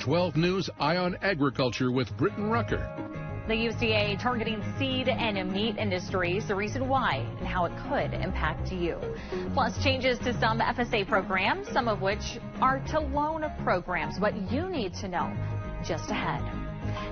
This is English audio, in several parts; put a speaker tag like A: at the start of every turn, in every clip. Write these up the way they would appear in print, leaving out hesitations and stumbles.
A: 12 News Eye on Agriculture with Britton Rucker.
B: The USDA targeting seed and meat industries, the reason why and how it could impact you. Plus changes to some FSA programs, some of which are to loan programs. What you need to know just ahead.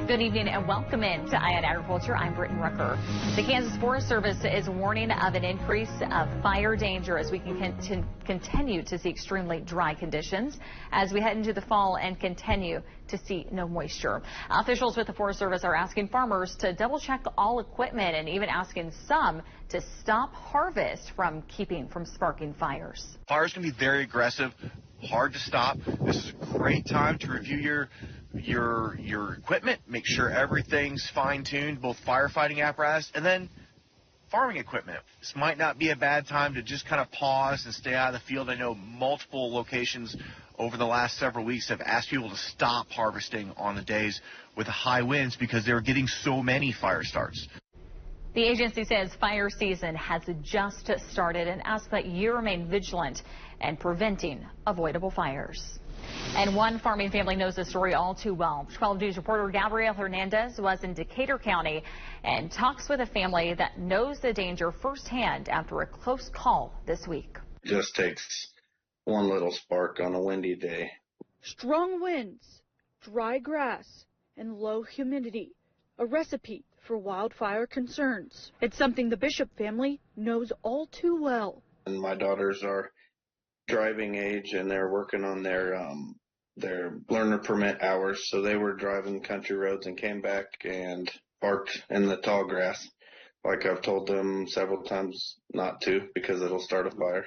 B: Good evening and welcome in to Eye on Agriculture. I'm Britton Rucker. The Kansas Forest Service is warning of an increase of fire danger as we can continue to see extremely dry conditions as we head into the fall and continue to see no moisture. Officials with the Forest Service are asking farmers to double check all equipment and even asking some to stop harvest from sparking fires.
C: Fires can be very aggressive, hard to stop. This is a great time to review your equipment, make sure everything's fine-tuned, both firefighting apparatus and then farming equipment. This might not be a bad time to just kind of pause and stay out of the field. I know multiple locations over the last several weeks have asked people to stop harvesting on the days with high winds because they were getting so many fire starts.
B: The agency says fire season has just started and asks that you remain vigilant and preventing avoidable fires. And one farming family knows the story all too well. 12 News reporter Gabrielle Hernandez was in Decatur County and talks with a family that knows the danger firsthand after a close call this week.
D: It just takes one little spark on a windy day.
E: Strong winds, dry grass, and low humidity. A recipe for wildfire concerns. It's something the Bishop family knows all too well.
D: And my daughters are driving age and they're working on their learner permit hours, so they were driving country roads and came back and parked in the tall grass like I've told them several times not to because it'll start a fire.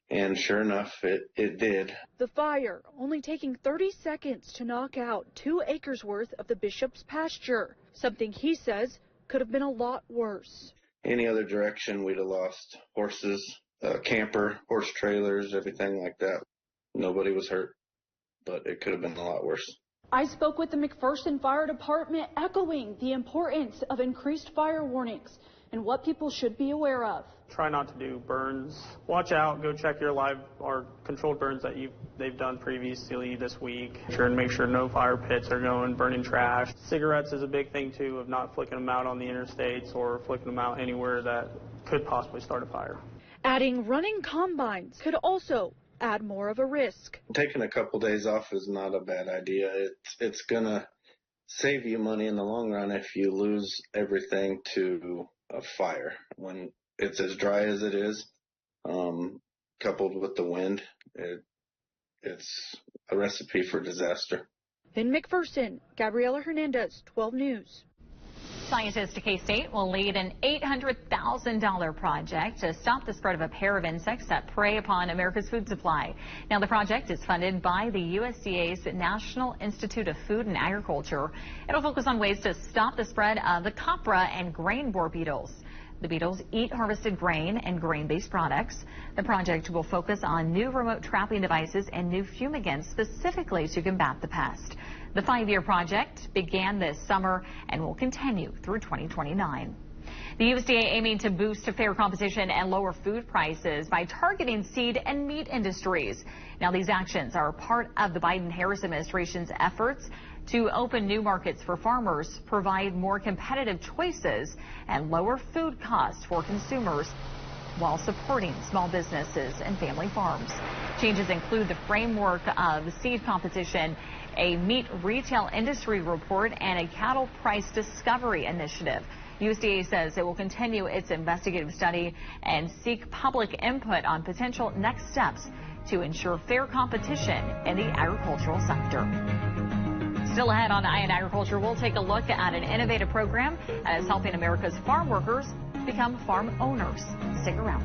D: And sure enough, it did.
E: The fire only taking 30 seconds to knock out 2 acres worth of the Bishop's pasture, something he says could have been a lot worse.
D: Any other direction, we'd have lost horses, camper, horse trailers, everything like that. Nobody was hurt, but it could have been a lot worse.
E: I spoke with the McPherson Fire Department, echoing the importance of increased fire warnings and what people should be aware of.
F: Try not to do burns. Watch out. Go check your live or controlled burns that they've done previously this week. Make sure no fire pits are going, burning trash. Cigarettes is a big thing too, of not flicking them out on the interstates or flicking them out anywhere that could possibly start a fire.
E: Adding running combines could also add more of a risk.
D: Taking a couple days off is not a bad idea. It's going to save you money in the long run if you lose everything to a fire. When it's as dry as it is, coupled with the wind, it's a recipe for disaster.
E: In McPherson, Gabriela Hernandez, 12 News.
B: Scientists at K-State will lead an $800,000 project to stop the spread of a pair of insects that prey upon America's food supply. Now, the project is funded by the USDA's National Institute of Food and Agriculture. It'll focus on ways to stop the spread of the copra and grain borer beetles. The beetles eat harvested grain and grain-based products. The project will focus on new remote trapping devices and new fumigants specifically to combat the pest. The 5-year project began this summer and will continue through 2029. The USDA aiming to boost fair competition and lower food prices by targeting seed and meat industries. Now, these actions are part of the Biden-Harris administration's efforts to open new markets for farmers, provide more competitive choices, and lower food costs for consumers while supporting small businesses and family farms. Changes include the framework of seed competition, a meat retail industry report, and a cattle price discovery initiative. USDA says it will continue its investigative study and seek public input on potential next steps to ensure fair competition in the agricultural sector. Still ahead on Eye on Agriculture, we'll take a look at an innovative program that is helping America's farm workers become farm owners. Stick around.